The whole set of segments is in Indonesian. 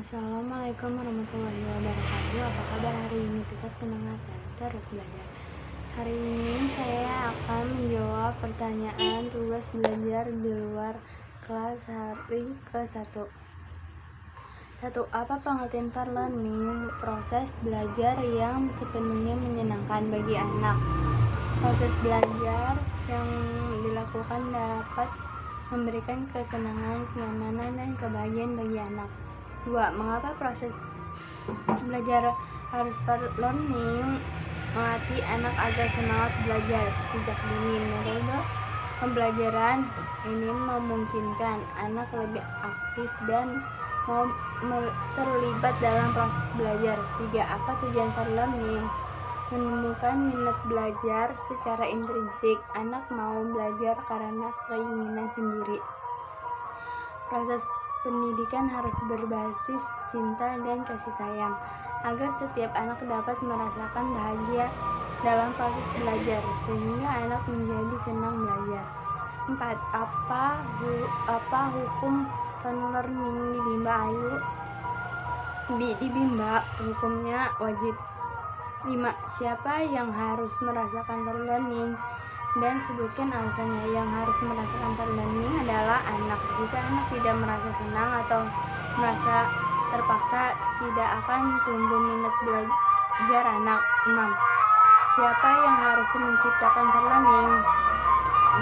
Assalamualaikum warahmatullahi wabarakatuh. Apa kabar hari ini? Tetap semangat dan terus belajar. Hari ini saya akan menjawab pertanyaan tugas belajar di luar kelas hari ke-1. 1. Apa pengertian fun learning? Proses belajar yang sepenuhnya menyenangkan bagi anak. Proses belajar yang dilakukan dapat memberikan kesenangan, kenyamanan, dan kebahagiaan bagi anak. 2. Mengapa proses belajar harus fun learning? Melatih anak agar semangat belajar sejak dini. Metode pembelajaran ini memungkinkan anak lebih aktif dan mau terlibat dalam proses belajar. 3. Apa tujuan fun learning? Menemukan minat belajar secara intrinsik. Anak mau belajar karena keinginan sendiri. Proses pendidikan harus berbasis cinta dan kasih sayang, agar setiap anak dapat merasakan bahagia dalam proses belajar, sehingga anak menjadi senang belajar. 4. Apa hukum fun learning di Bimba? Di Bimba hukumnya wajib. 5. Siapa yang harus merasakan fun learning? Dan sebutkan alasannya. Yang harus merasakan fun learning adalah anak. Jika anak tidak merasa senang atau merasa terpaksa, tidak akan tumbuh minat belajar anak. 6. Siapa yang harus menciptakan fun learning?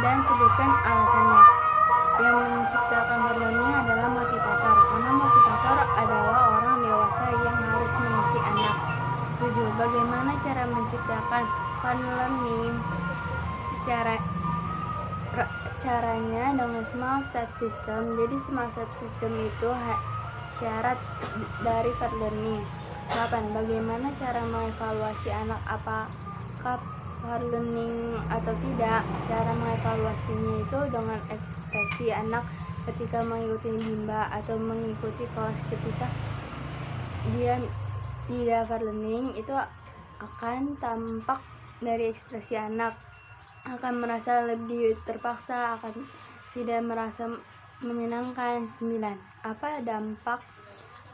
Dan sebutkan alasannya. Yang menciptakan fun learning adalah motivator, karena motivator adalah orang dewasa yang harus mengerti anak. 7. Bagaimana cara menciptakan fun learning? Caranya dengan small step system. Jadi small step system itu syarat dari fun learning. 8. Bagaimana cara mengevaluasi anak apakah fun learning atau tidak? Cara mengevaluasinya itu dengan ekspresi anak ketika mengikuti Bimba atau mengikuti kelas. Ketika dia tidak fun learning, itu akan tampak dari ekspresi anak, akan merasa lebih terpaksa, akan tidak merasa menyenangkan. 9. Apa dampak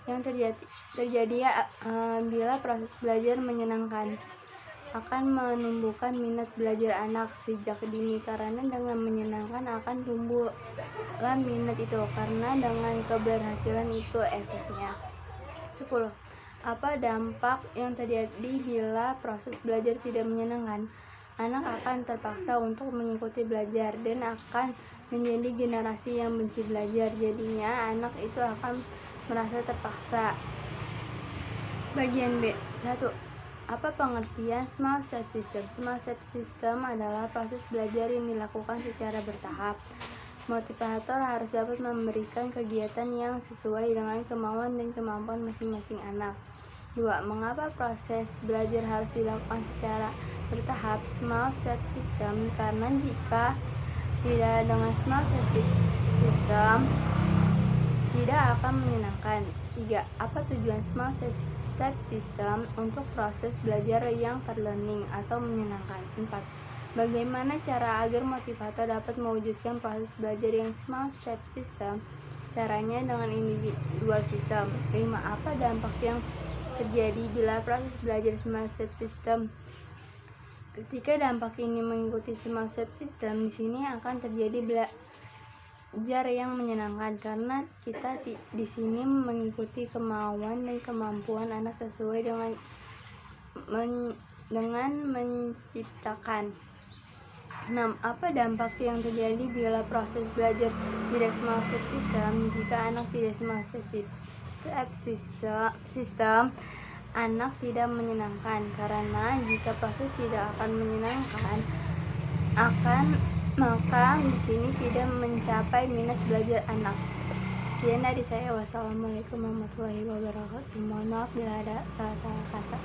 yang terjadi bila proses belajar menyenangkan? Akan menumbuhkan minat belajar anak sejak dini, karena dengan menyenangkan akan tumbuhlah minat itu, karena dengan keberhasilan itu efeknya. 10. Apa dampak yang terjadi bila proses belajar tidak menyenangkan? Anak akan terpaksa untuk mengikuti belajar dan akan menjadi generasi yang benci belajar. Jadinya anak itu akan merasa terpaksa. Bagian B. 1. Apa pengertian small step system? Small step system adalah proses belajar yang dilakukan secara bertahap. Motivator harus dapat memberikan kegiatan yang sesuai dengan kemauan dan kemampuan masing-masing anak. 2. Mengapa proses belajar harus dilakukan secara bertahap? Small step system, karena jika tidak dengan small step system tidak akan menyenangkan. 3. Apa tujuan small step system untuk proses belajar yang fun learning atau menyenangkan? 4. Bagaimana cara agar motivator dapat mewujudkan proses belajar yang small step system? Caranya dengan individual system. 5. Apa dampak yang terjadi bila proses belajar small step system? Ketika dampak ini mengikuti small step system, di sini akan terjadi belajar yang menyenangkan, karena kita di sini mengikuti kemauan dan kemampuan anak sesuai dengan menciptakan. 6. Apa dampak yang terjadi bila proses belajar tidak small step system? Jika anak tidak small step system, anak tidak menyenangkan, karena jika proses tidak akan menyenangkan, maka di sini tidak mencapai minat belajar anak. Sekian dari saya. Wassalamualaikum warahmatullahi wabarakatuh. Mohon maaf bila ada salah-salah kata.